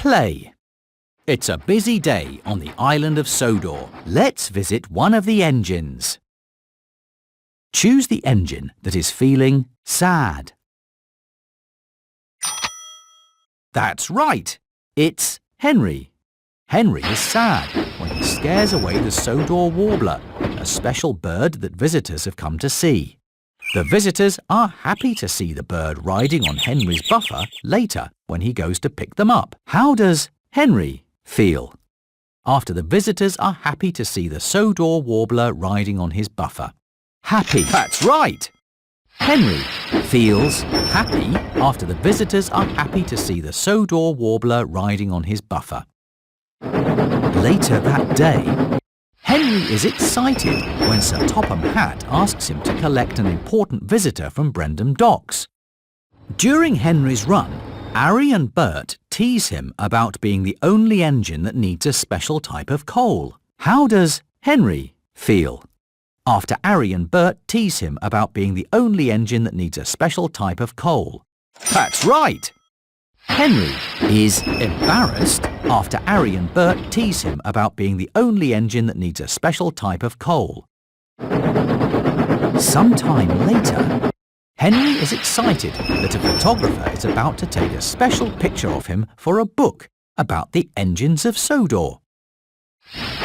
Play. It's a busy day on the island of Sodor. Let's visit one of the engines. Choose the engine that is feeling sad. That's right. It's Henry. Henry is sad when he scares away the Sodor warbler, a special bird that visitors have come to see. The visitors are happy to see the bird riding on Henry's buffer later when he goes to pick them up. How does Henry feel after the visitors are happy to see the Sodor warbler riding on his buffer? Happy. That's right. Henry feels happy after the visitors are happy to see the Sodor warbler riding on his buffer. Later that day, Henry is excited when Sir Topham Hatt asks him to collect an important visitor from Brendam Docks. During Henry's run, Harry and Bert tease him about being the only engine that needs a special type of coal. How does Henry feel after Harry and Bert tease him about being the only engine that needs a special type of coal? That's right! Henry is embarrassed after Harry and Bert tease him about being the only engine that needs a special type of coal. Sometime later, Henry is excited that a photographer is about to take a special picture of him for a book about the engines of Sodor.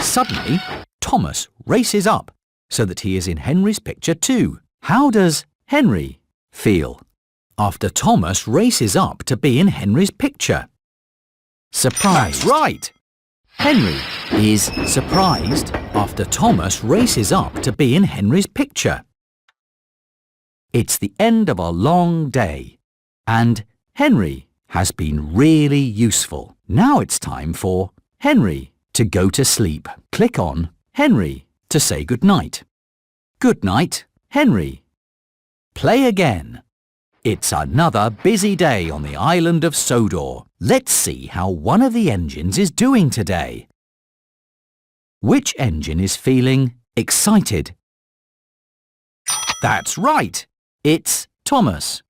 Suddenly, Thomas races up so that he is in Henry's picture too. How does Henry feel after Thomas races up to be in Henry's picture? Surprised. That's right! Henry is surprised after Thomas races up to be in Henry's picture. It's the end of a long day, and Henry has been really useful. Now it's time for Henry to go to sleep. Click on Henry to say goodnight. Good night, Henry. Play again. It's another busy day on the island of Sodor. Let's see how one of the engines is doing today. Which engine is feeling excited? That's right. It's Thomas.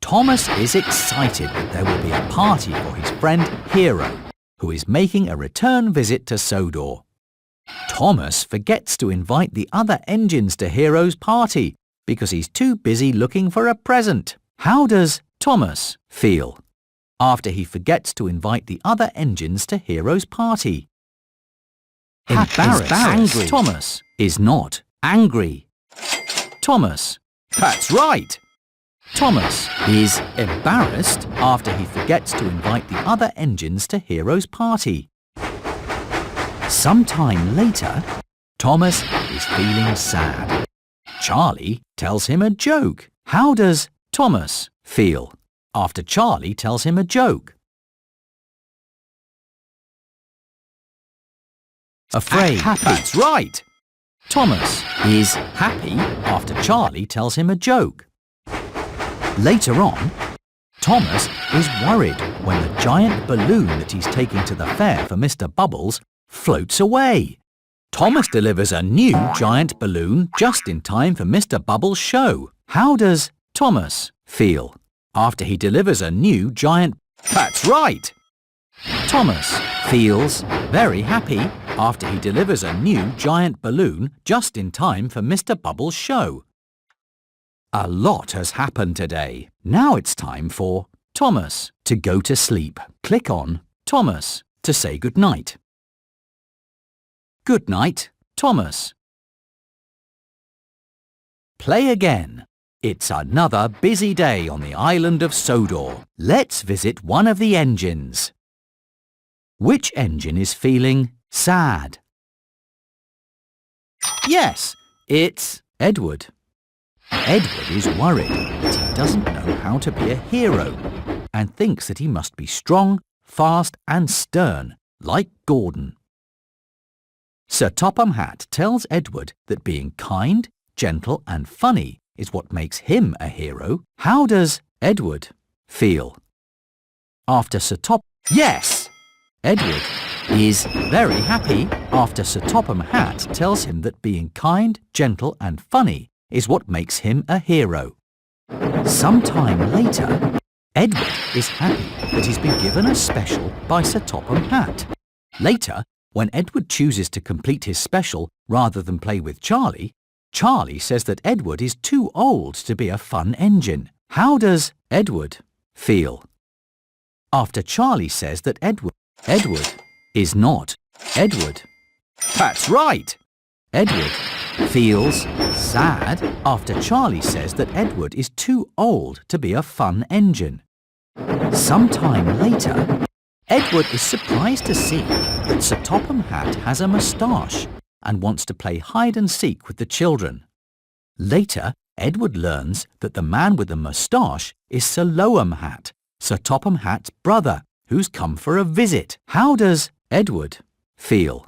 Thomas is excited that there will be a party for his friend Hero, who is making a return visit to Sodor. Thomas forgets to invite the other engines to Hero's party because he's too busy looking for a present. How does Thomas feel after he forgets to invite the other engines to Hero's party? Embarrassed. Angry. Thomas is not angry. Thomas. That's right. Thomas is embarrassed after he forgets to invite the other engines to Hero's party. Sometime later, Thomas is feeling sad. Charlie tells him a joke. How does Thomas feel after Charlie tells him a joke? Afraid. Happy. That's right. Thomas is happy after Charlie tells him a joke. Later on, Thomas is worried when the giant balloon that he's taking to the fair for Mr. Bubbles floats away. Thomas delivers a new giant balloon just in time for Mr. Bubbles' show. How does Thomas feel after he delivers a new giant... That's right! Thomas feels very happy after he delivers a new giant balloon just in time for Mr. Bubbles' show. A lot has happened today. Now it's time for Thomas to go to sleep. Click on Thomas to say goodnight. Good night, Thomas. Play again. It's another busy day on the island of Sodor. Let's visit one of the engines. Which engine is feeling sad? Yes, it's Edward. Edward is worried that he doesn't know how to be a hero and thinks that he must be strong, fast and stern, like Gordon. Sir Topham Hatt tells Edward that being kind, gentle and funny is what makes him a hero. How does Edward feel after Sir Topham... Yes! Edward is very happy after Sir Topham Hatt tells him that being kind, gentle and funny is what makes him a hero. Sometime later, Edward is happy that he's been given a special by Sir Topham Hatt. Later, when Edward chooses to complete his special rather than play with Charlie, Charlie says that Edward is too old to be a fun engine. How does Edward feel? After Charlie says that Edward is not Edward. That's right! Edward feels sad after Charlie says that Edward is too old to be a fun engine. Sometime later, Edward is surprised to see that Sir Topham Hatt has a moustache and wants to play hide and seek with the children. Later, Edward learns that the man with the moustache is Sir Lowam Hatt, Sir Topham Hatt's brother, who's come for a visit. How does Edward feel?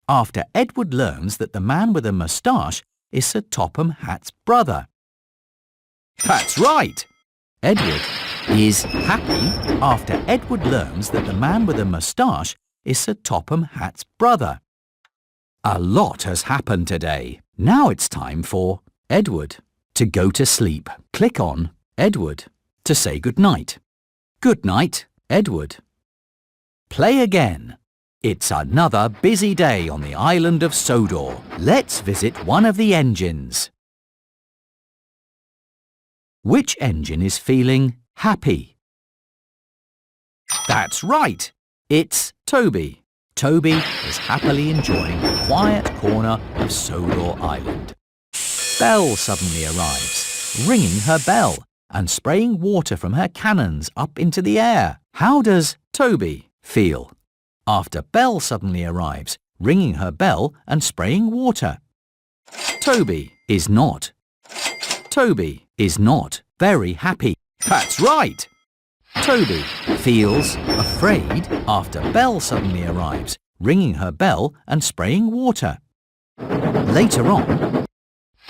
After Edward learns that the man with the moustache is Sir Topham Hatt's brother. That's right! Edward is happy after Edward learns that the man with the moustache is Sir Topham Hatt's brother. A lot has happened today. Now it's time for Edward to go to sleep. Click on Edward to say goodnight. Good night, Edward. Play again. It's another busy day on the island of Sodor. Let's visit one of the engines. Which engine is feeling happy? That's right. It's Toby. Toby is happily enjoying the quiet corner of Sodor Island. Belle suddenly arrives, ringing her bell and spraying water from her cannons up into the air. How does Toby feel? After Belle suddenly arrives, ringing her bell and spraying water. Toby is not very happy. That's right! Toby feels afraid after Belle suddenly arrives, ringing her bell and spraying water. Later on,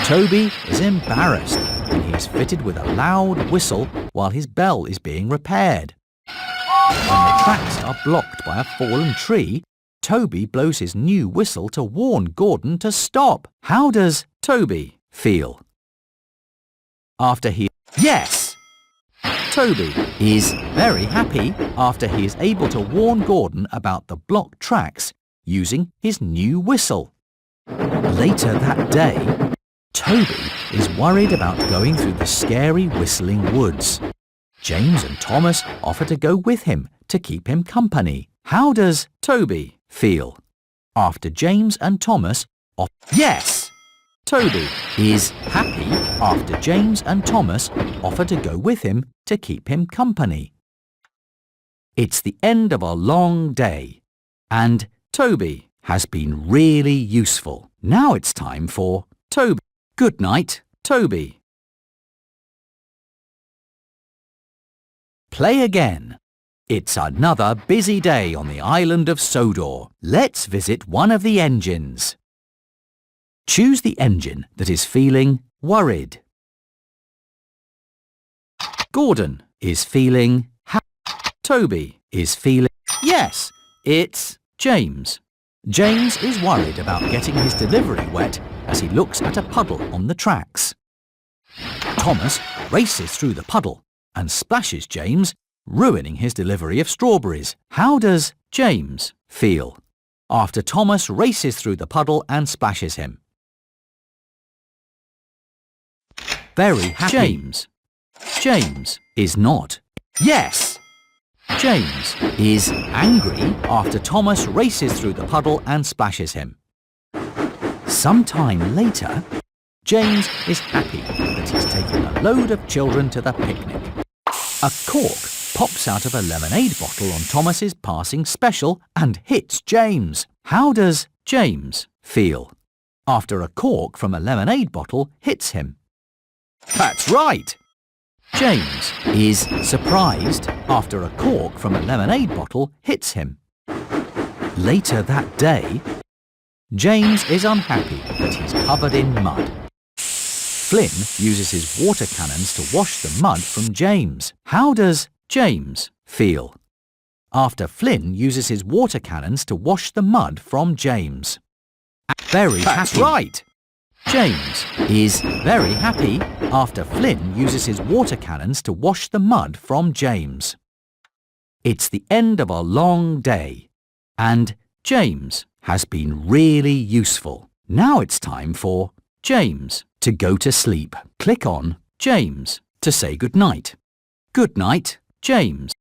Toby is embarrassed when he is fitted with a loud whistle while his bell is being repaired. When the tracks are blocked by a fallen tree, Toby blows his new whistle to warn Gordon to stop. How does Toby feel? Yes! Toby is very happy after he is able to warn Gordon about the blocked tracks using his new whistle. Later that day, Toby is worried about going through the scary whistling woods. James and Thomas offer to go with him to keep him company. How does Toby feel? After James and Thomas Yes! Toby is happy after James and Thomas offer to go with him to keep him company. It's the end of a long day, and Toby has been really useful. Now it's time for Toby. Good night, Toby. Play again. It's another busy day on the island of Sodor. Let's visit one of the engines. Choose the engine that is feeling worried. Gordon is feeling happy. Toby is feeling... Yes, it's James. James is worried about getting his delivery wet as he looks at a puddle on the tracks. Thomas races through the puddle and splashes James, ruining his delivery of strawberries. How does James feel after Thomas races through the puddle and splashes him? Very happy. James is not. Yes! James is angry after Thomas races through the puddle and splashes him. Sometime later, James is happy that he's taken a load of children to the picnic. A cork pops out of a lemonade bottle on Thomas's passing special and hits James. How does James feel after a cork from a lemonade bottle hits him? That's right! James is surprised after a cork from a lemonade bottle hits him. Later that day, James is unhappy that he's covered in mud. Flynn uses his water cannons to wash the mud from James. How does James feel after Flynn uses his water cannons to wash the mud from James? Very happy. That's right! James is very happy after Flynn uses his water cannons to wash the mud from James. It's the end of a long day, and James has been really useful. Now it's time for James to go to sleep. Click on James to say good night. Good night, James.